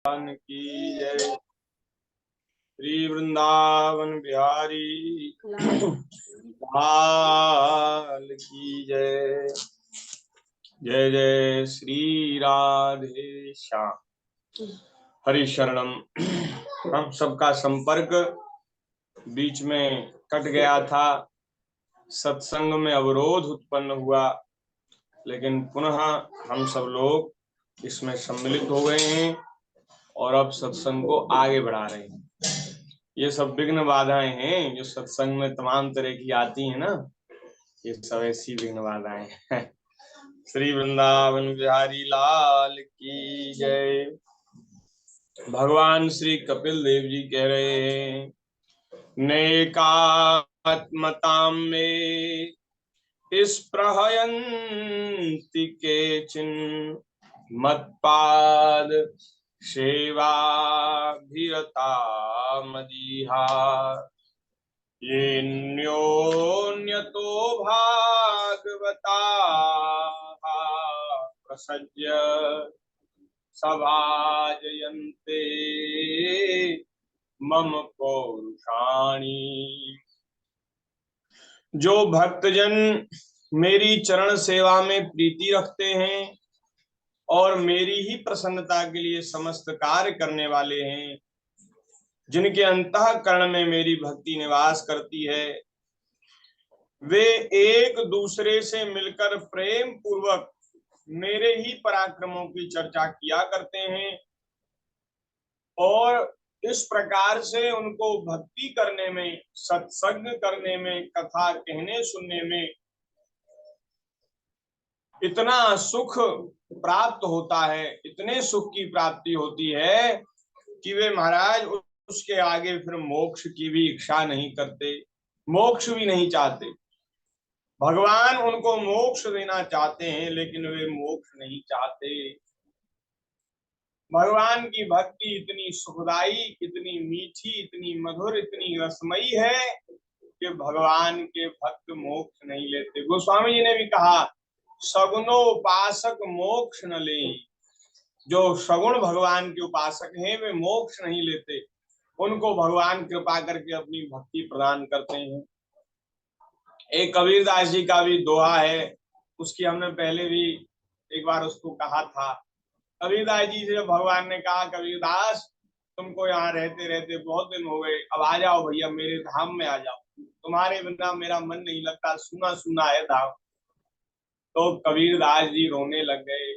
भगवान की जय। श्री वृंदावन बिहारी लाल की जय। जय जय श्री राधे श्याम। हरि शरणम। हम सबका संपर्क बीच में कट गया था, सत्संग में अवरोध उत्पन्न हुआ, लेकिन पुनः हम सब लोग इसमें सम्मिलित हो गए हैं और अब सत्संग को आगे बढ़ा रहे हैं। ये सब विघ्न बाधाएं हैं जो सत्संग में तमाम तरह की आती हैं ना, ये सब ऐसी विघ्न बाधाएं हैं। श्री वृंदावन बिहारी लाल की जय। भगवान श्री कपिल देव जी कह रहे हैं, नेकात्मतां में स्पृहयन्ति केचिन मत्पाद सेवाभिरता मदीहा ये न्योन्यतो भागवता प्रसज्य सभाजयन्ते मम पौरुषाणि। जो भक्तजन मेरी चरण सेवा में प्रीति रखते हैं और मेरी ही प्रसन्नता के लिए समस्त कार्य करने वाले हैं, जिनके अंतःकरण में मेरी भक्ति निवास करती है, वे एक दूसरे से मिलकर प्रेम पूर्वक मेरे ही पराक्रमों की चर्चा किया करते हैं और इस प्रकार से उनको भक्ति करने में, सत्संग करने में, कथा कहने सुनने में इतना सुख प्राप्त होता है, इतने सुख की प्राप्ति होती है कि वे महाराज उसके आगे फिर मोक्ष की भी इच्छा नहीं करते, मोक्ष भी नहीं चाहते। भगवान उनको मोक्ष देना चाहते हैं लेकिन वे मोक्ष नहीं चाहते। भगवान की भक्ति इतनी सुखदाई, इतनी मीठी, इतनी मधुर, इतनी रसमयी है कि भगवान के भक्त मोक्ष नहीं लेते। गोस्वामी जी ने भी कहा, सगुनो उपासक मोक्ष न ले। जो सगुण भगवान के उपासक हैं वे मोक्ष नहीं लेते, उनको भगवान कृपा करके अपनी भक्ति प्रदान करते हैं। एक कबीरदास जी का भी दोहा है, उसकी हमने पहले भी एक बार उसको कहा था। कबीरदास जी से भगवान ने कहा, कबीरदास तुमको यहाँ रहते रहते बहुत दिन हो गए, अब आ जाओ भैया मेरे धाम में आ जाओ, तुम्हारे बिना मेरा मन नहीं लगता, सुना सुना है धाम। तो कबीरदास जी रोने लग गए।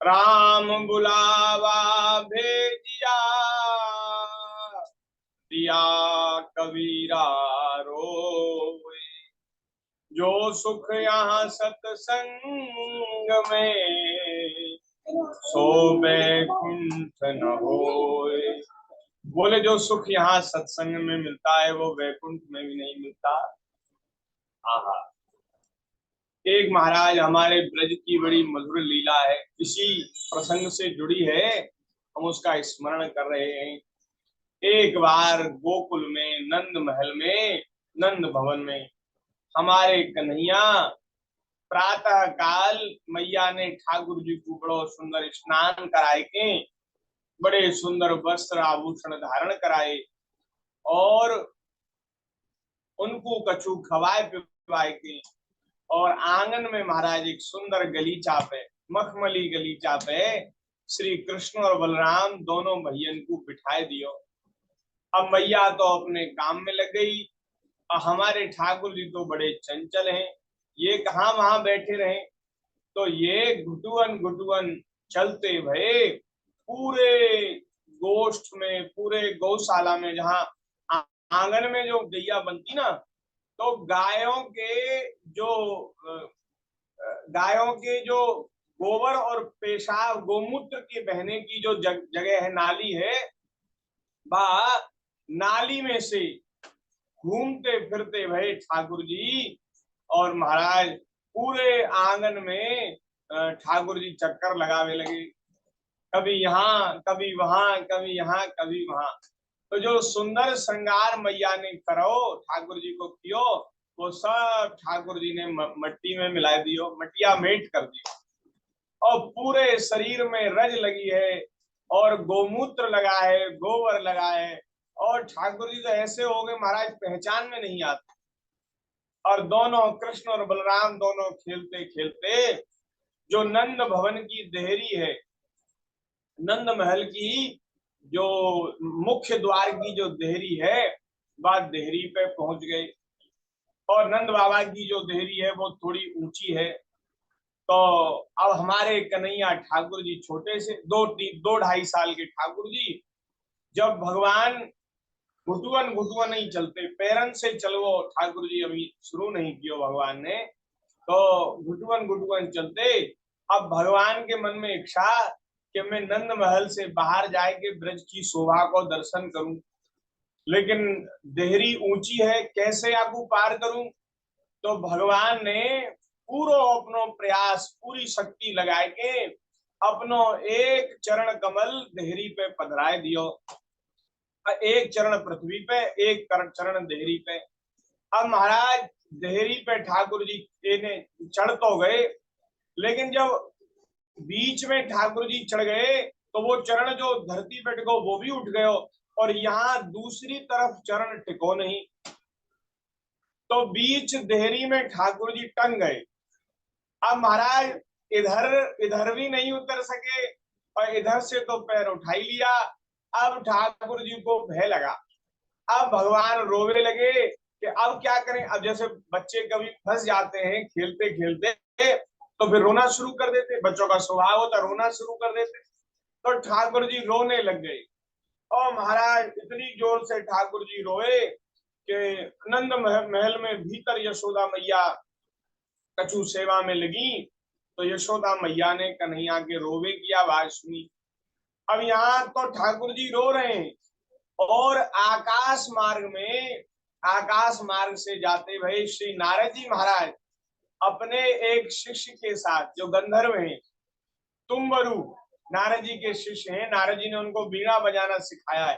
राम बुलावा भेजिया दिया कबीरा रोए, जो सुख यहाँ सत्संग में सो वैकुंठ न होए। बोले जो सुख यहाँ सत्संग में मिलता है वो वैकुंठ में भी नहीं मिलता। आहा, एक महाराज हमारे ब्रज की बड़ी मधुर लीला है, इसी प्रसंग से जुड़ी है, हम उसका स्मरण कर रहे हैं। एक बार गोकुल में, नंद महल में, नंद भवन में हमारे कन्हैया प्रातः काल मैया ने ठाकुर जी को बड़ो सुंदर स्नान कराए के, बड़े सुंदर वस्त्र आभूषण धारण कराए और उनको कछु खवाए पिवाए के, और आंगन में महाराज एक सुंदर गलीचा पे, मखमली गलीचा पे श्री कृष्ण और बलराम दोनों भैयन को बिठाए दियो। अब मैया तो अपने काम में लग गई, और हमारे ठाकुर जी तो बड़े चंचल हैं, ये कहाँ वहां बैठे रहे। तो ये घुटुअन घुटुअन चलते भये पूरे गोष्ठ में, पूरे गौशाला में, जहाँ आंगन में जो गैया बनती ना, तो गायों के जो गोबर और पेशाब गोमूत्र के बहने की जो जगह है, नाली है, वह नाली में से घूमते फिरते भये ठाकुर जी और महाराज पूरे आंगन में ठाकुर जी चक्कर लगावे लगे, कभी यहाँ कभी वहां, कभी यहाँ कभी वहां। तो जो सुंदर श्रृंगार मैया ने करो ठाकुर जी को कियो, वो सब ठाकुर जी ने मट्टी में मिला दियो, मटिया मेट कर दियो, और पूरे शरीर में रज लगी है, और गोमूत्र लगा है, गोबर लगा है, और ठाकुर जी तो ऐसे हो गए महाराज पहचान में नहीं आते। और दोनों कृष्ण और बलराम दोनों खेलते खेलते जो नंद भवन की देहरी है, नंद महल की जो मुख्य द्वार की जो देहरी है, वह देहरी पे पहुंच गए। और नंद बाबा की जो देहरी है वो थोड़ी ऊंची है। तो अब हमारे कन्हैया ठाकुर जी छोटे से 2-2.5 साल के ठाकुर जी, जब भगवान घुटुअन घुटुअन नहीं चलते, पैरन से चलो ठाकुर जी अभी शुरू नहीं किया भगवान ने, तो घुटुअन घुटुअन चलते। अब भगवान के मन में इच्छा कि मैं नंद महल से बाहर जाके ब्रज की शोभा को दर्शन करूं, लेकिन देहरी ऊंची है, कैसे आपको पार करूं। तो भगवान ने पूरा अपनो प्रयास, पूरी शक्ति लगा के अपनो एक चरण कमल देहरी पे पधराए दियो, एक चरण पृथ्वी पे, एक चरण देहरी पे। अब महाराज देहरी पे ठाकुर जी ने चढ़ तो गए, लेकिन जब बीच में ठाकुर जी चढ़ गए तो वो चरण जो धरती पे टिको वो भी उठ गयो, और यहाँ दूसरी तरफ चरण टिको नहीं। तो बीच देहरी में ठाकुर जी टंग गए। अब महाराज इधर इधर भी नहीं उतर सके, और इधर से तो पैर उठा ही लिया। अब ठाकुर जी को भय लगा। अब भगवान रोवे लगे कि अब क्या करें। अब जैसे बच्चे कभी फंस जाते हैं खेलते खेलते, तो फिर रोना शुरू कर देते, बच्चों का स्वभाव होता रोना शुरू कर देते। तो ठाकुर जी रोने लग गए, और महाराज इतनी जोर से ठाकुर जी रोए कि नंद महल में भीतर यशोदा मैया कछु सेवा में लगी। तो यशोदा मैया ने कन्हैया के रोवे की आवाज सुनी। अब यहाँ तो ठाकुर जी रो रहे हैं, और आकाश मार्ग से जाते भाई श्री नारद जी महाराज अपने एक शिष्य के साथ, जो गंधर्व हैं, तुम्बरु नारद जी के शिष्य हैं, नारद जी ने उनको वीणा बजाना सिखाया है।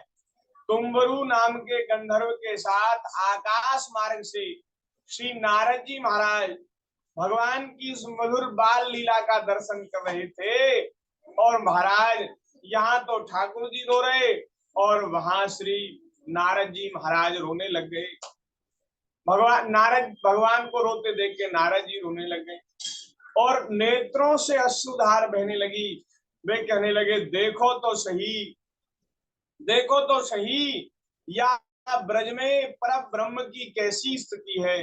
तुम्बरु नाम के गंधर्व के साथ आकाश मार्ग से श्री नारद जी महाराज भगवान की इस मधुर बाल लीला का दर्शन कर रहे थे। और महाराज यहाँ तो ठाकुर जी रो रहे, और वहां श्री नारद जी महाराज रोने लग गए। भगवान को रोते देख के नारद जी रोने लग गए, और नेत्रों से अश्रुधार बहने लगी। वे कहने लगे, देखो तो सही, देखो तो सही, या ब्रज में पर ब्रह्म की कैसी स्थिति है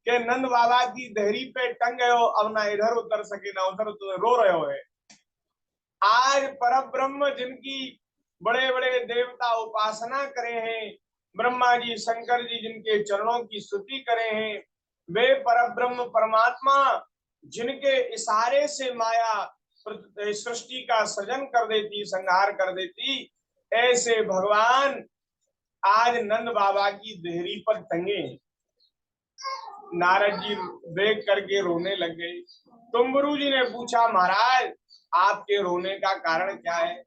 कि नंद बाबा की देहरी पे टंग गए हो, अब ना इधर उतर सके ना उधर उतर, रो रहे हो है। आज पर ब्रह्म जिनकी बड़े बड़े देवता उपासना करे हैं, ब्रह्मा जी शंकर जी जिनके चरणों की स्तुति करे हैं, वे पर ब्रह्म परमात्मा जिनके इशारे से माया सृष्टि का सृजन कर देती, संहार कर देती, ऐसे भगवान आज नंद बाबा की देहरी पर टंगे। नारद जी देख करके रोने लग गए। तुम्बरु जी ने पूछा, महाराज आपके रोने का कारण क्या है।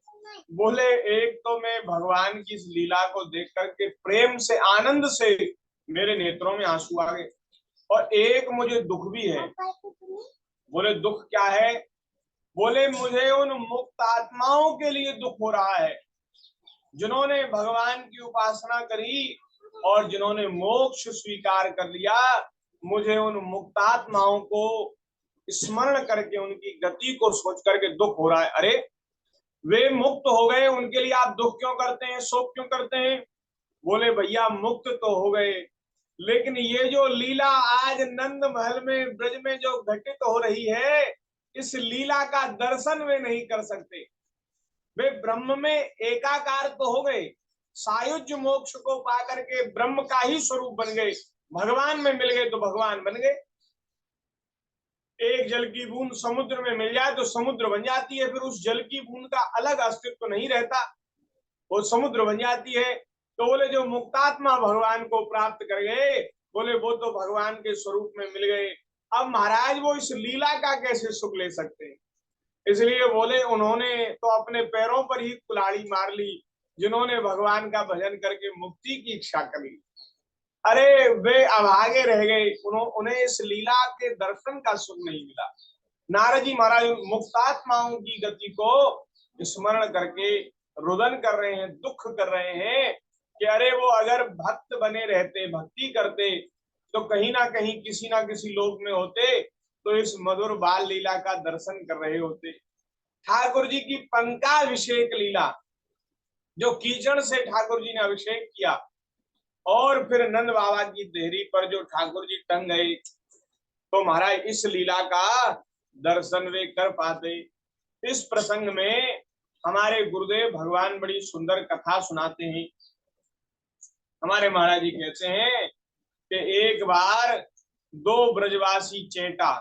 बोले, एक तो मैं भगवान की इस लीला को देख करके प्रेम से, आनंद से मेरे नेत्रों में आंसू आ गए, और एक मुझे दुख भी है। बोले, दुख क्या है। बोले, मुझे उन मुक्त आत्माओं के लिए दुख हो रहा है जिन्होंने भगवान की उपासना करी और जिन्होंने मोक्ष स्वीकार कर लिया। मुझे उन मुक्तात्माओं को स्मरण करके उनकी गति को सोच करके दुख हो रहा है। अरे वे मुक्त हो गए, उनके लिए आप दुख क्यों करते हैं, शोक क्यों करते हैं। बोले, भैया मुक्त तो हो गए, लेकिन ये जो लीला आज नंद महल में ब्रज में जो घटित हो रही है, इस लीला का दर्शन वे नहीं कर सकते। वे ब्रह्म में एकाकार तो हो गए, सायुज्य मोक्ष को पा करके ब्रह्म का ही स्वरूप बन गए, भगवान में मिल गए तो भगवान बन गए। एक जल की बूंद समुद्र में मिल जाए तो समुद्र बन जाती है, फिर उस जल की बूंद का अलग अस्तित्व नहीं रहता, वो समुद्र बन जाती है। तो बोले, जो मुक्तात्मा भगवान को प्राप्त कर गए, बोले वो तो भगवान के स्वरूप में मिल गए। अब महाराज वो इस लीला का कैसे सुख ले सकते हैं। इसलिए बोले, उन्होंने तो अपने पैरों पर ही कुल्हाड़ी मार ली जिन्होंने भगवान का भजन करके मुक्ति की इच्छा कर ली। अरे वे अभागे रह गए, उन्हें इस लीला के दर्शन का सुख नहीं मिला। नारद जी महाराज मुक्तात्माओं की गति को स्मरण करके रुदन कर रहे हैं, दुख कर रहे हैं कि अरे वो अगर भक्त बने रहते, भक्ति करते, तो कहीं ना कहीं किसी ना किसी लोक में होते, तो इस मधुर बाल लीला का दर्शन कर रहे होते। ठाकुर जी की पंकाभिषेक लीला, जो कीचड़ से ठाकुर जी ने अभिषेक किया और फिर नंद बाबा की देहरी पर जो ठाकुर जी टंग गए, तो महाराज इस लीला का दर्शन वे कर पाते। इस प्रसंग में हमारे गुरुदेव भगवान बड़ी सुंदर कथा सुनाते हैं। हमारे महाराज जी कहते हैं कि एक बार दो ब्रजवासी चेटा,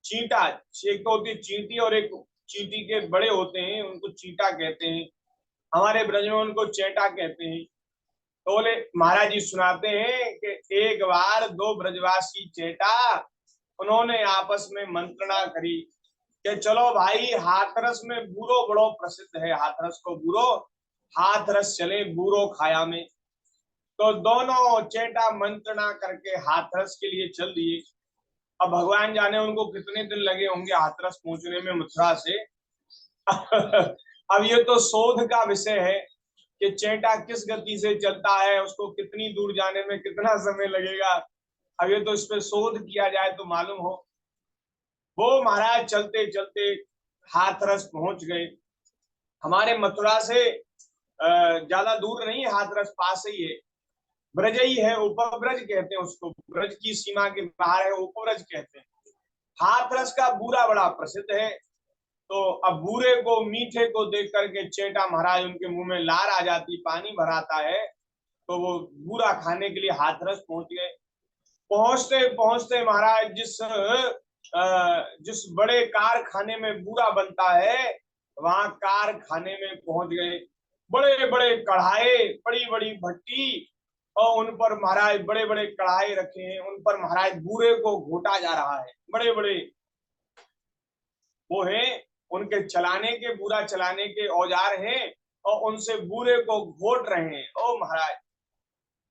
चींटा, एक तो होती चींटी और एक चींटी के बड़े होते हैं, उनको चींटा कहते हैं, हमारे ब्रज में उनको चेटा कहते हैं। तो बोले महाराज जी सुनाते हैं कि एक बार दो ब्रजवासी चेटा, उन्होंने आपस में मंत्रणा करी कि चलो भाई हाथरस में बूरो बड़ो प्रसिद्ध है, हाथरस को बूरो, हाथरस चले बूरो खाया में। तो दोनों चेटा मंत्रणा करके हाथरस के लिए चल दिए। अब भगवान जाने उनको कितने दिन लगे होंगे हाथरस पहुंचने में मथुरा से। अब ये तो शोध का विषय है कि चेटा किस गति से चलता है, उसको कितनी दूर जाने में कितना समय लगेगा। अब ये तो इस पे शोध किया जाए तो मालूम हो। वो महाराज चलते चलते हाथरस पहुंच गए। हमारे मथुरा से ज्यादा दूर नहीं, हाथरस पास ही है, ब्रज ही है, उपब्रज कहते हैं उसको, ब्रज की सीमा के बाहर है, उपब्रज कहते हैं। हाथरस का बूरा बड़ा प्रसिद्ध है। तो अब बूरे को, मीठे को देख करके चेटा महाराज उनके मुंह में लार आ जाती, पानी भराता है, तो वो बूरा खाने के लिए हाथरस पहुंच गए। पहुंचते पहुंचते महाराज जिस बड़े कारखाने में बूरा बनता है, वहां कारखाने में पहुंच गए। बड़े बड़े कढ़ाई, बड़ी बड़ी भट्टी, और उन पर महाराज बड़े बड़े कढ़ाई रखे हैं, उन पर महाराज बूरे को घोटा जा रहा है। बड़े बड़े वो है, उनके चलाने के, बूरा चलाने के औजार हैं, और उनसे बूरे को घोट रहे हैं। ओ महाराज,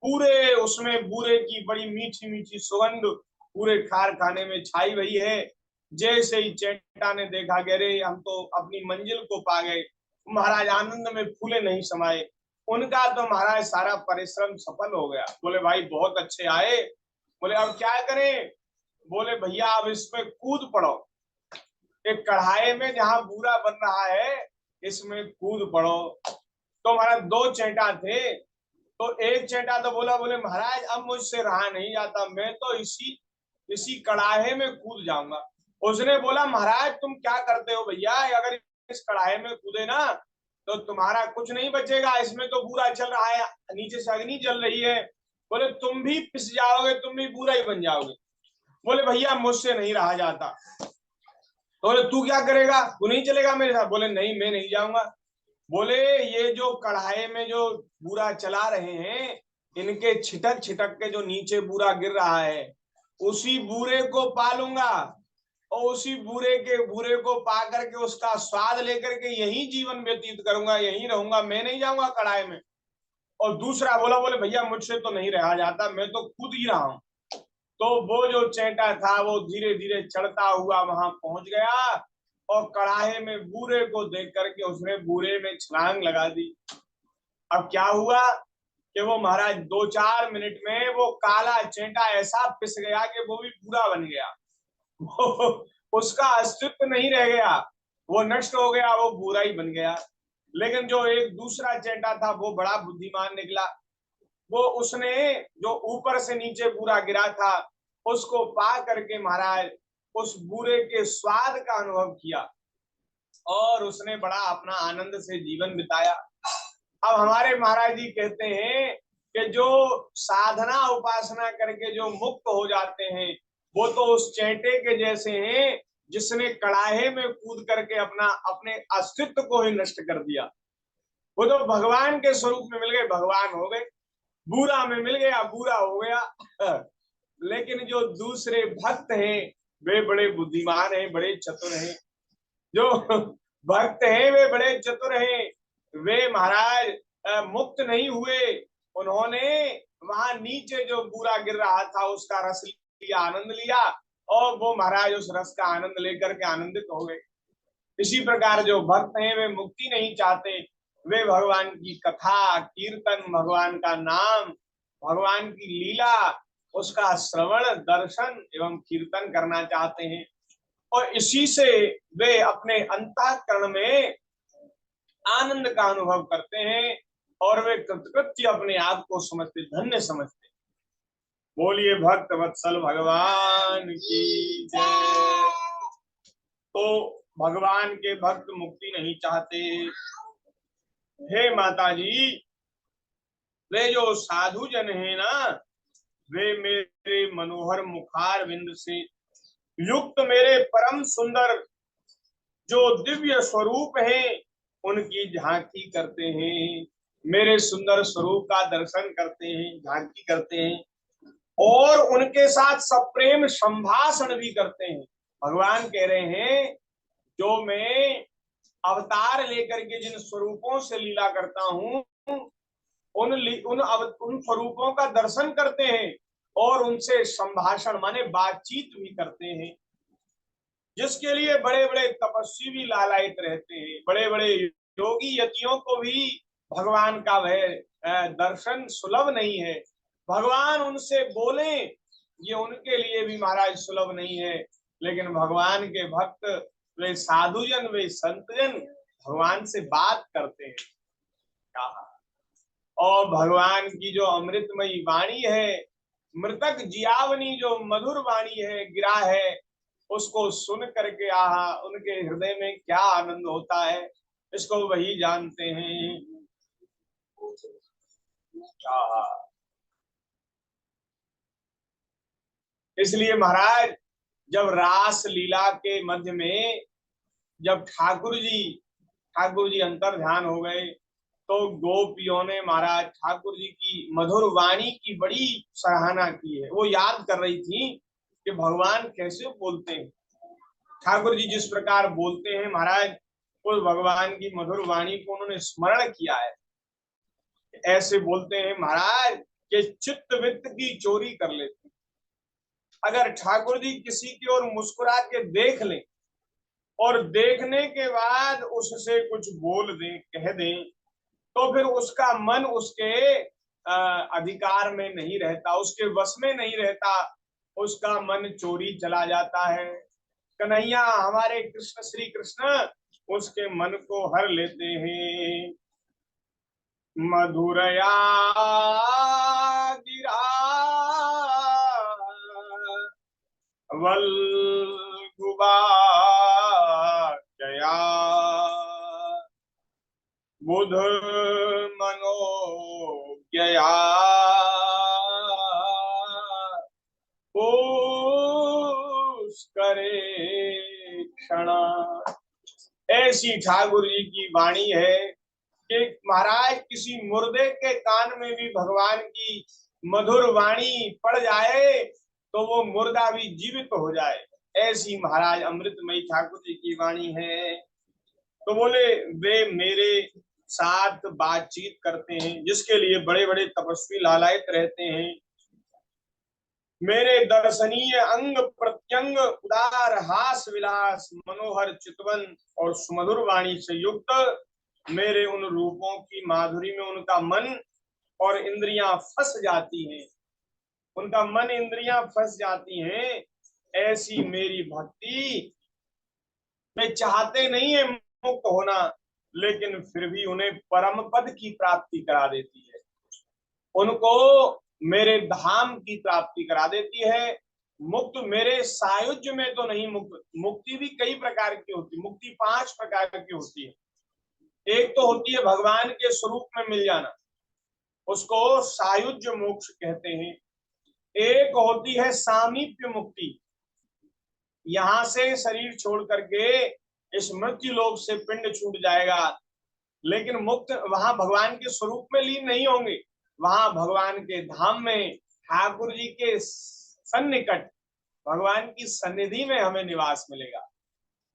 पूरे उसमें बूरे की बड़ी मीठी मीठी सुगंध पूरे कारखाने में छाई हुई है। जैसे ही चेटा ने देखा कि अरे हम तो अपनी मंजिल को पा गए, महाराज आनंद में फूले नहीं समाये। उनका तो महाराज सारा परिश्रम सफल हो गया। बोले भाई बहुत अच्छे आए। बोले अब क्या करें? बोले भैया अब इसमें कूद पड़ो, एक कढ़ाई में जहां बूरा बन रहा है इसमें कूद पड़ो। तो हमारा दो चेटा थे, तो एक चेटा तो बोला, बोले महाराज अब मुझसे रहा नहीं जाता, मैं तो इसी इसी कड़ाहे में कूद जाऊंगा। उसने बोला महाराज तुम क्या करते हो भैया, अगर इस कड़ाहे में कूदे ना तो तुम्हारा कुछ नहीं बचेगा, इसमें तो बुरा चल रहा है, नीचे से अग्नि जल रही है। बोले तुम भी पिस जाओगे, तुम भी बुरा ही बन जाओगे। बोले भैया मुझसे नहीं रहा जाता। तो बोले तू क्या करेगा, तू नहीं चलेगा मेरे साथ? बोले नहीं मैं नहीं जाऊंगा। बोले ये जो कढ़ाई में जो बूरा चला रहे हैं, इनके छिटक छिटक के जो नीचे बूरा गिर रहा है, उसी बूरे को पालूंगा और उसी बूरे को पा करके उसका स्वाद लेकर के यही जीवन व्यतीत करूंगा, यही रहूंगा, मैं नहीं जाऊंगा कढ़ाई में। और दूसरा बोला, बोले भैया मुझसे तो नहीं रहा जाता, मैं तो कूद ही रहा हूं। तो वो जो चेटा था वो धीरे धीरे चढ़ता हुआ वहां पहुंच गया और कड़ाहे में बूरे को देख करके उसने बूरे में छलांग लगा दी। अब क्या हुआ कि वो महाराज 2-4 मिनट में वो काला चेटा ऐसा पिस गया कि वो भी बूरा बन गया। उसका अस्तित्व नहीं रह गया, वो नष्ट हो गया, वो बुरा ही बन गया। लेकिन जो एक दूसरा चेटा था वो बड़ा बुद्धिमान निकला। वो उसने जो ऊपर से नीचे बुरा गिरा था उसको पा करके महाराज उस बुरे के स्वाद का अनुभव किया और उसने बड़ा अपना आनंद से जीवन बिताया। अब हमारे महाराज जी कहते हैं कि जो साधना उपासना करके जो मुक्त हो जाते हैं वो तो उस चेटे के जैसे हैं जिसने कड़ाहे में कूद करके अपने अस्तित्व को ही नष्ट कर दिया। वो तो भगवान के स्वरूप में मिल गए, भगवान हो गए। बुरा में मिल गया, बुरा हो गया। लेकिन जो दूसरे भक्त हैं वे बड़े बुद्धिमान हैं, बड़े चतुर हैं। जो भक्त हैं वे बड़े चतुर हैं। वे महाराज मुक्त नहीं हुए, उन्होंने वहां नीचे जो बुरा गिर रहा था उसका रस लिया, आनंद लिया और वो महाराज उस रस का आनंद लेकर के आनंदित हो गए। इसी प्रकार जो भक्त हैं वे मुक्ति नहीं चाहते, वे भगवान की कथा कीर्तन, भगवान का नाम, भगवान की लीला, उसका श्रवण, दर्शन एवं कीर्तन करना चाहते हैं। और इसी से वे अपने अंतःकरण में आनंद का अनुभव करते हैं और वे कृतकृत्य अपने आप को समझते, धन्य समझते। बोलिए भक्त वत्सल भगवान की जय। तो भगवान के भक्त मुक्ति नहीं चाहते। हे माता जी, वे जो साधु जन है ना, वे मेरे मनोहर मुखार बिंद से युक्त मेरे परम सुंदर जो दिव्य स्वरूप है उनकी झांकी करते हैं, मेरे सुंदर स्वरूप का दर्शन करते हैं, झांकी करते हैं और उनके साथ सप्रेम संभाषण भी करते हैं। भगवान कह रहे हैं, जो मैं अवतार लेकर के जिन स्वरूपों से लीला करता हूं, उन स्वरूपों का दर्शन करते हैं और उनसे संभाषण माने बातचीत भी करते हैं, जिसके लिए बड़े बड़े तपस्वी भी लालायित रहते हैं। बड़े बड़े योगी यतियों को भी भगवान का वह दर्शन सुलभ नहीं है। भगवान उनसे बोले ये उनके लिए भी महाराज सुलभ नहीं है, लेकिन भगवान के भक्त, वे साधुजन, वे संतजन भगवान से बात करते हैं। कहा और भगवान की जो अमृतमयी वाणी है, मृतक जियावनी जो मधुर वाणी है, गिरा है, उसको सुन करके आहा उनके हृदय में क्या आनंद होता है, इसको वही जानते हैं। इसलिए महाराज, जब रास लीला के मध्य में जब ठाकुर जी अंतर ध्यान हो गए, तो गोपियों ने महाराज ठाकुर जी की मधुर वाणी की बड़ी सराहना की है। वो याद कर रही थी कि भगवान कैसे बोलते हैं। ठाकुर जी जिस प्रकार बोलते हैं महाराज, उस भगवान की मधुर वाणी को उन्होंने स्मरण किया है। ऐसे बोलते हैं महाराज कि चित्त वित्त की चोरी कर लेते। अगर ठाकुर जी किसी की ओर मुस्कुरा के देख लें और देखने के बाद उससे कुछ बोल दें, कह दें, तो फिर उसका मन उसके अधिकार में नहीं रहता, उसके वश में नहीं रहता, उसका मन चोरी चला जाता है। कन्हैया हमारे कृष्ण, श्री कृष्ण उसके मन को हर लेते हैं। मधुरया गिरा वल्गुबा जया बुध मनोज्ञया करे क्षण। ऐसी ठाकुर जी की वाणी है कि महाराज किसी मुर्दे के कान में भी भगवान की मधुर वाणी पड़ जाए तो वो मुर्दा भी जीवित हो जाए। ऐसी महाराज अमृतमयी ठाकुर जी की वाणी है। तो बोले वे मेरे साथ बातचीत करते हैं, जिसके लिए बड़े बड़े तपस्वी लालायित रहते हैं। मेरे दर्शनीय अंग प्रत्यंग उदार हास विलास मनोहर चितवन और सुमधुर वाणी से युक्त मेरे उन रूपों की माधुरी में उनका मन और इंद्रियां फंस जाती हैं, उनका मन इंद्रियां फंस जाती हैं। ऐसी मेरी भक्ति वे चाहते नहीं है मुक्त होना, लेकिन फिर भी उन्हें परम पद की प्राप्ति करा देती है, उनको मेरे धाम की प्राप्ति करा देती है। मुक्त मेरे सायुज्य में तो नहीं, मुक्ति भी कई प्रकार की होती, मुक्ति 5 प्रकार की होती है। एक तो होती है भगवान के स्वरूप में मिल जाना, उसको सायुज्य मोक्ष कहते हैं। एक होती है सामीप्य मुक्ति, यहां से शरीर छोड़ करके इस मृत्यु लोक से पिंड छूट जाएगा, लेकिन मुक्त वहां भगवान के स्वरूप में लीन नहीं होंगे, वहां भगवान के धाम में ठाकुर जी के सन्निकट भगवान की सन्निधि में हमें निवास मिलेगा,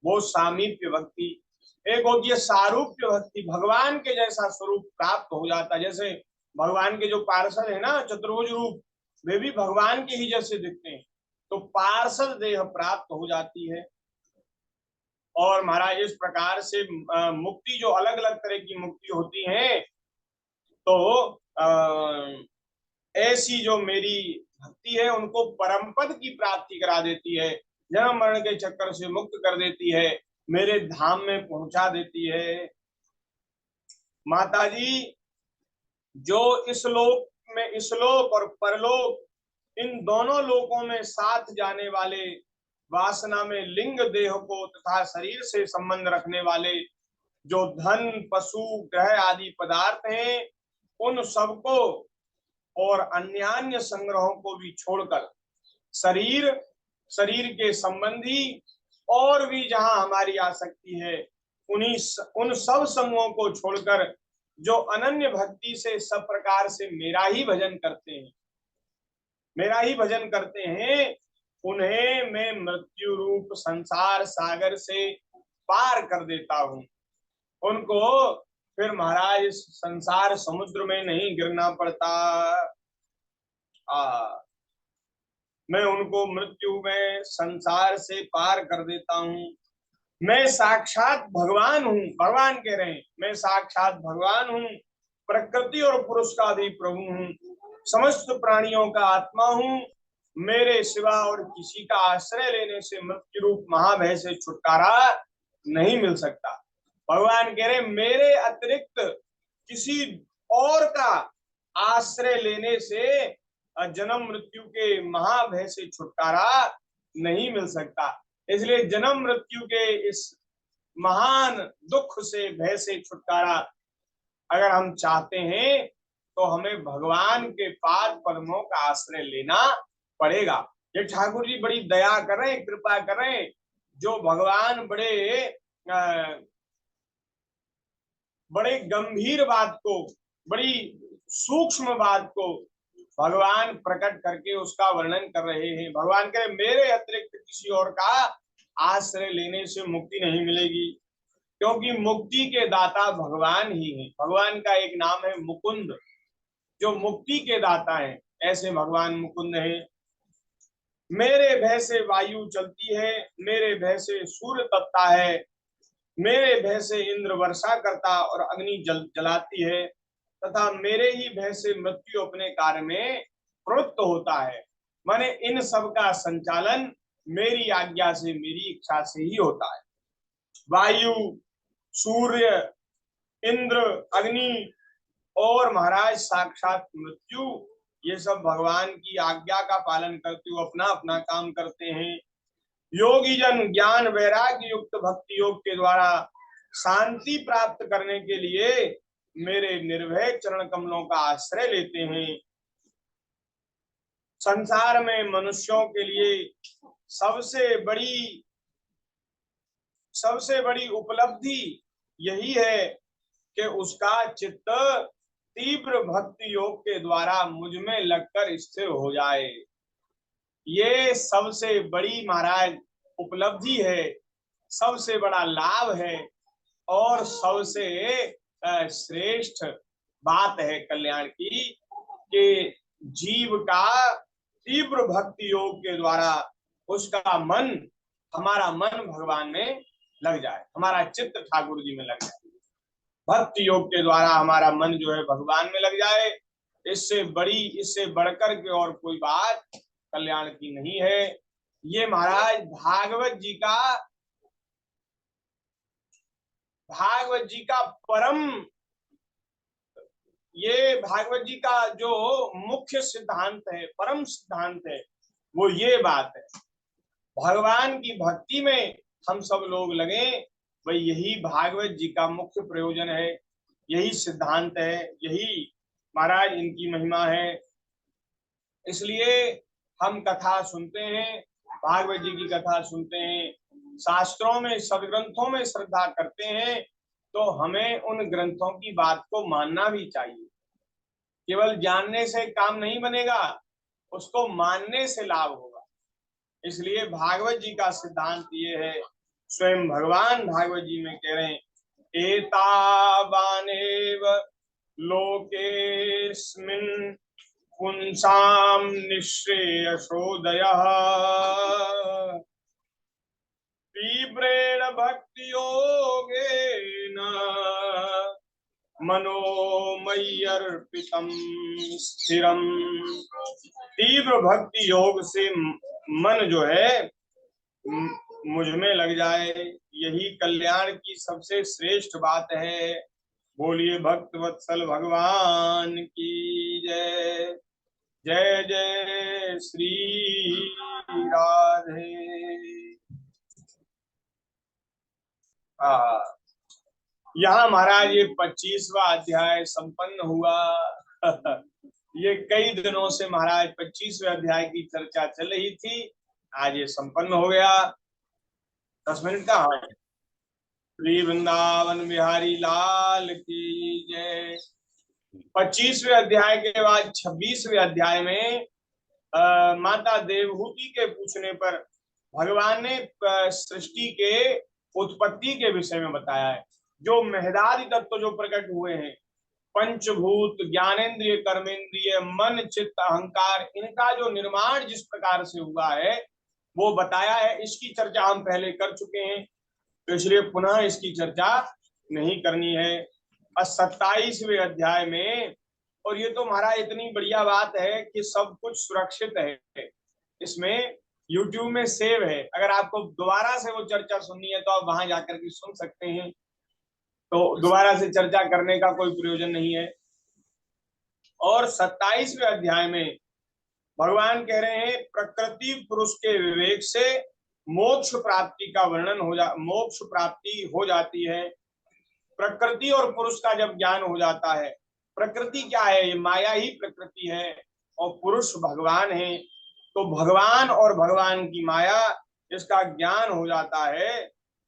वो सामीप्य भक्ति। एक होती है सारूप्य भक्ति, भगवान के जैसा स्वरूप प्राप्त हो जाता है। जैसे भगवान के जो पार्षद है ना, चतुर्भुज रूप, वे भी भगवान के ही जैसे दिखते हैं, तो पार्षद देह प्राप्त हो जाती है। और महाराज इस प्रकार से मुक्ति जो अलग अलग तरह की मुक्ति होती है, तो ऐसी जो मेरी भक्ति है उनको परम पद की प्राप्ति करा देती है, जन्म मरण के चक्कर से मुक्त कर देती है, मेरे धाम में पहुंचा देती है। माताजी, जो इस लोक में, इस लोक और परलोक, इन दोनों लोकों में साथ जाने वाले, वासना में लिंग देह को तथा शरीर से संबंध रखने वाले जो धन, पशु, ग्रह आदि पदार्थ हैं, उन सबको और अन्यान्य संग्रहों को भी छोड़कर शरीर, शरीर के संबंधी और भी जहां हमारी आसक्ति है, उन सब संगों को छोड़कर जो अनन्य भक्ति से सब प्रकार से मेरा ही भजन करते हैं, मेरा ही भजन करते हैं, उन्हें मैं मृत्यु रूप संसार सागर से पार कर देता हूं। उनको फिर महाराज इस संसार समुद्र में नहीं गिरना पड़ता। मैं उनको मृत्यु में संसार से पार कर देता हूं। मैं साक्षात भगवान हूं, भगवान कह रहे हैं, मैं साक्षात भगवान हूं, प्रकृति और पुरुष का भी प्रभु हूं, समस्त प्राणियों का आत्मा हूं, मेरे सिवा और किसी का आश्रय लेने से मृत्यु रूप महाभय से छुटकारा नहीं मिल सकता। भगवान कह रहे मेरे अतिरिक्त किसी और का आश्रय लेने से जन्म मृत्यु के महाभय से छुटकारा नहीं मिल सकता। इसलिए जन्म मृत्यु के इस महान दुख से, भय से छुटकारा अगर हम चाहते हैं तो हमें भगवान के पाद पद्मों का आश्रय लेना पड़ेगा। ये ठाकुर जी बड़ी दया कर रहे हैं, कृपा कर रहे हैं। जो भगवान बड़े गंभीर बात को, बड़ी सूक्ष्म बात को भगवान प्रकट करके उसका वर्णन कर रहे हैं। भगवान कहे मेरे अतिरिक्त किसी और का आश्रय लेने से मुक्ति नहीं मिलेगी, क्योंकि मुक्ति के दाता भगवान ही हैं। भगवान का एक नाम है मुकुंद, जो मुक्ति के दाता हैं, ऐसे भगवान मुकुंद हैं। मेरे भय से वायु चलती है, मेरे भय से सूर्य तपता है, मेरे भय से इंद्र वर्षा करता और अग्नि जलाती है, तथा मेरे ही भय से मृत्यु अपने कार्य में प्रवृत्त होता है। माने इन सब का संचालन मेरी आज्ञा से, मेरी इच्छा से ही होता है। वायु, सूर्य, इंद्र, अग्नि और महाराज साक्षात मृत्यु, ये सब भगवान की आज्ञा का पालन करते हुए अपना अपना काम करते हैं। योगी जन ज्ञान वैराग्य युक्त भक्ति योग के द्वारा शांति प्राप्त करने के लिए मेरे निर्भय चरण कमलों का आश्रय लेते हैं। संसार में मनुष्यों के लिए सबसे बड़ी उपलब्धि यही है कि उसका चित्त तीव्र भक्ति योग के द्वारा मुझ में लगकर स्थिर हो जाए। ये सबसे बड़ी महाराज उपलब्धि है, सबसे बड़ा लाभ है और सबसे श्रेष्ठ बात है कल्याण की, कि जीव का तीव्र भक्ति योग के द्वारा उसका मन, हमारा मन भगवान में लग जाए, हमारा चित्त ठाकुर जी में लग जाए। भक्ति योग के द्वारा हमारा मन जो है भगवान में लग जाए, इससे बढ़कर के और कोई बात कल्याण की नहीं है। ये महाराज भागवत जी का परम, ये भागवत जी का जो मुख्य सिद्धांत है, परम सिद्धांत है, वो ये बात है। भगवान की भक्ति में हम सब लोग लगे, भाई यही भागवत जी का मुख्य प्रयोजन है, यही सिद्धांत है, यही महाराज इनकी महिमा है। इसलिए हम कथा सुनते हैं, भागवत जी की कथा सुनते हैं, शास्त्रों में, सदग्रंथों में श्रद्धा करते हैं, तो हमें उन ग्रंथों की बात को मानना भी चाहिए। केवल जानने से काम नहीं बनेगा, उसको मानने से लाभ होगा। इसलिए भागवत जी का सिद्धांत ये है, स्वयं भगवान भागवत जी में कह रहे हैं, एतावानेव लोकेस्मिन् पुंसाम निःश्रेयसोदयः तीव्रेण भक्ति योगेन मनोमय्यर्पितम स्थिरम। तीव्र भक्ति योग से मन जो है मुझ में लग जाए, यही कल्याण की सबसे श्रेष्ठ बात है। बोलिए भक्त वत्सल भगवान की जय। जय जय श्री राधे। यहाँ महाराज ये 25वां अध्याय संपन्न हुआ। ये कई दिनों से महाराज 25वें अध्याय की चर्चा चल रही थी, आज ये संपन्न हो गया। 10 मिनट का। हाँ, श्री वृंदावन बिहारी लाल की जय। 25वें अध्याय के बाद 26वें अध्याय में माता देवहूति के पूछने पर भगवान ने सृष्टि के उत्पत्ति के विषय में बताया है। जो महदादि तत्व जो प्रकट हुए हैं, पंचभूत, ज्ञानेन्द्रिय, कर्मेंद्रिय, मन, चित्त, अहंकार, इनका जो निर्माण जिस प्रकार से हुआ है वो बताया है। इसकी चर्चा हम पहले कर चुके हैं, तो इसलिए पुनः इसकी चर्चा नहीं करनी है। 27वें अध्याय में, और ये तो महाराज इतनी बढ़िया बात है कि सब कुछ सुरक्षित है, इसमें YouTube में सेव है। अगर आपको दोबारा से वो चर्चा सुननी है तो आप वहां जाकर के सुन सकते हैं, तो दोबारा से चर्चा करने का कोई प्रयोजन नहीं है। और 27वें अध्याय में भगवान कह रहे हैं प्रकृति पुरुष के विवेक से मोक्ष प्राप्ति का वर्णन मोक्ष प्राप्ति हो जाती है। प्रकृति और पुरुष का जब ज्ञान हो जाता है, प्रकृति क्या है, ये माया ही प्रकृति है, और पुरुष भगवान है, तो भगवान और भगवान की माया इसका ज्ञान हो जाता है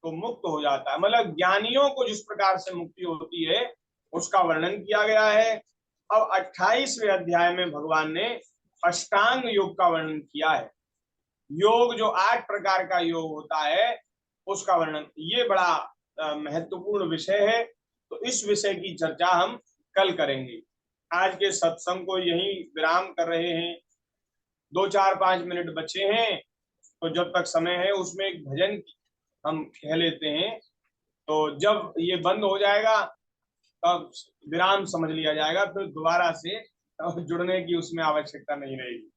तो मुक्त हो जाता है। मतलब ज्ञानियों को जिस प्रकार से मुक्ति होती है उसका वर्णन किया गया है। अब 28वें अध्याय में भगवान ने अष्टांग योग का वर्णन किया है। योग जो 8 प्रकार का योग होता है उसका वर्णन, ये बड़ा महत्वपूर्ण विषय है, तो इस विषय की चर्चा हम कल करेंगे। आज के सत्संग को यही विराम कर रहे हैं। 2-4-5 मिनट बचे हैं, तो जब तक समय है उसमें एक भजन हम कह लेते हैं, तो जब ये बंद हो जाएगा तब विराम समझ लिया जाएगा, फिर दोबारा से जुड़ने की उसमें आवश्यकता नहीं रहेगी।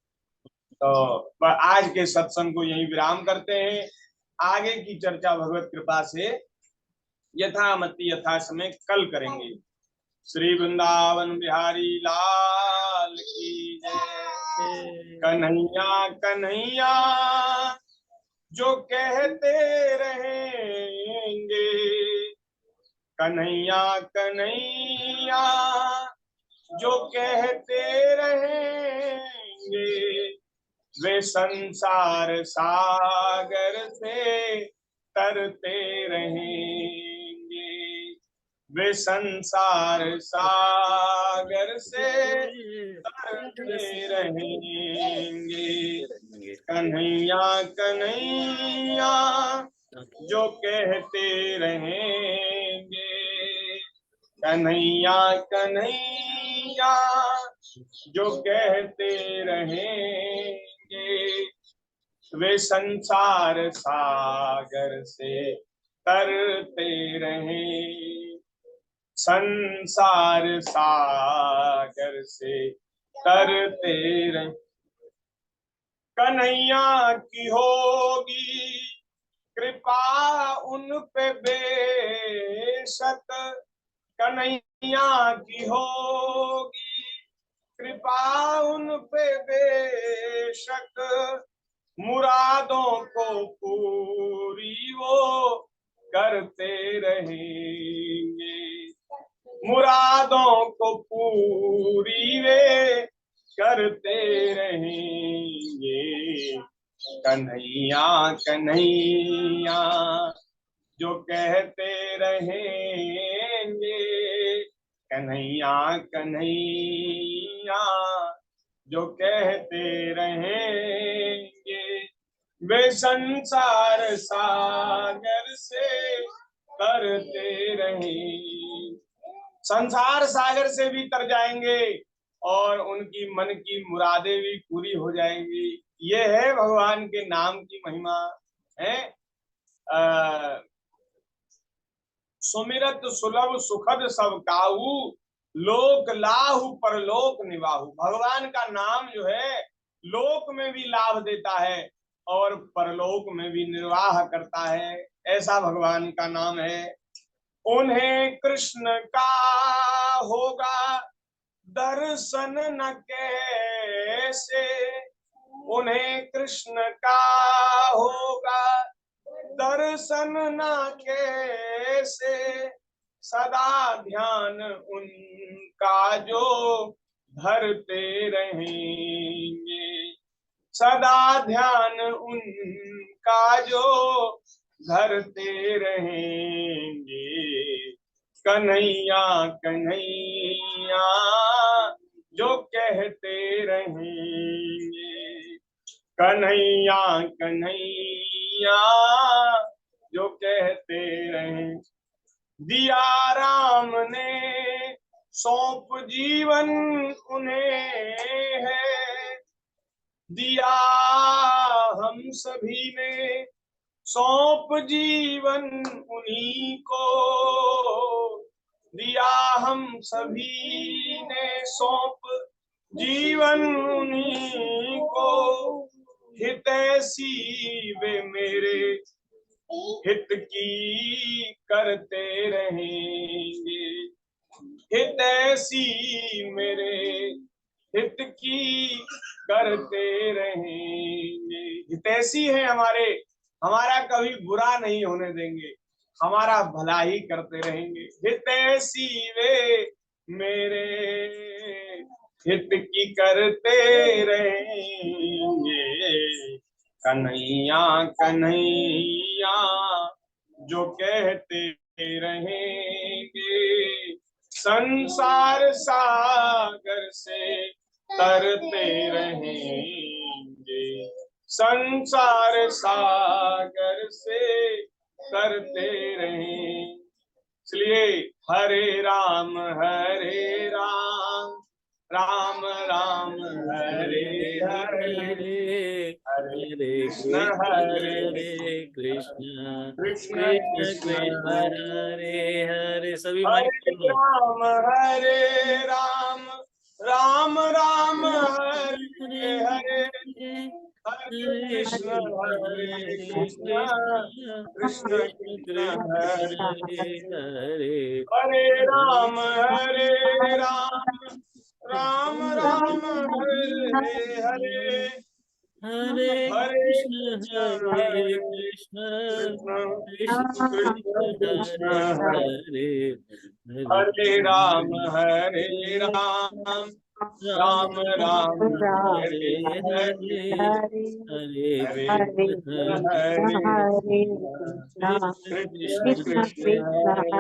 तो आज के सत्संग को यही विराम करते हैं। आगे की चर्चा भगवत कृपा से यथामति यथा समय कल करेंगे। श्री वृंदावन बिहारी लाल की जय। कन्हैया कन्हैया जो कहते रहेंगे, कन्हैया कन्हैया जो कहते रहेंगे, वे संसार सागर से तरते रहेंगे, वे संसार सागर से तरते रहेंगे। कन्हैया कन्हैया जो कहते रहेंगे, कन्हैया कन्हैया जो कहते रहेंगे, वे संसार सागर से तरते रहें, संसार सागर से तरते रहें। कन्हैया की होगी कृपा उन पे बेशक, कन्हैया की होगी कृपा उन पे बेशक, मुरादों को पूरी वो करते रहेंगे, मुरादों को पूरी वे करते रहेंगे। कन्हैया कन्हैया जो कहते रहेंगे, कन्हैया कन्हैया जो कहते रहेंगे, वे संसार सागर से तरते रहें, संसार सागर से भी तर जाएंगे और उनकी मन की मुरादें भी पूरी हो जाएंगी। ये है भगवान के नाम की महिमा है। सुमिरत सुलभ सुखद सब काहू, लोक लाहु परलोक निवाहु। भगवान का नाम जो है लोक में भी लाभ देता है और परलोक में भी निर्वाह करता है, ऐसा भगवान का नाम है। उन्हें कृष्ण का होगा दर्शन न कैसे, उन्हें कृष्ण का होगा दर्शन न कैसे, सदा ध्यान उनका जो धरते रहेंगे, सदा ध्यान उनका जो धरते रहेंगे। कन्हैया कन्हैया जो कहते रहेंगे, कन्हैया कन्हैया जो कहते रहें। दिया राम ने सौंप जीवन उन्हें है, दिया हम सभी ने सौंप जीवन उन्हीं को, दिया हम सभी ने सौंप जीवन उन्हीं को। हितैषी वे मेरे हित की करते रहेंगे, हितैषी मेरे हित की करते रहेंगे। हितैषी है हमारे, हमारा कभी बुरा नहीं होने देंगे, हमारा भला ही करते रहेंगे। हितैषी वे मेरे हित की करते रहेंगे। कन्हैया कन्हैया जो कहते रहेंगे, संसार सागर से तरते रहेंगे, संसार सागर से तरते रहें। इसलिए हरे राम राम राम हरे हरे, हरे कृष्ण कृष्ण कृष्ण हरे हरे। सभी माइक हरे राम राम राम हरे हरे, हरे कृष्ण कृष्ण कृष्ण हरे हरे। हरे राम राम राम हरे हरे, हरे हरे कृष्ण कृष्ण कृष्ण कृष्ण हरे हरे, हरे। हरे राम राम राम हरे हरे हरे, हरे हरे कृष्ण कृष्ण हरे कृष्ण कृष्ण कृष्ण हरे।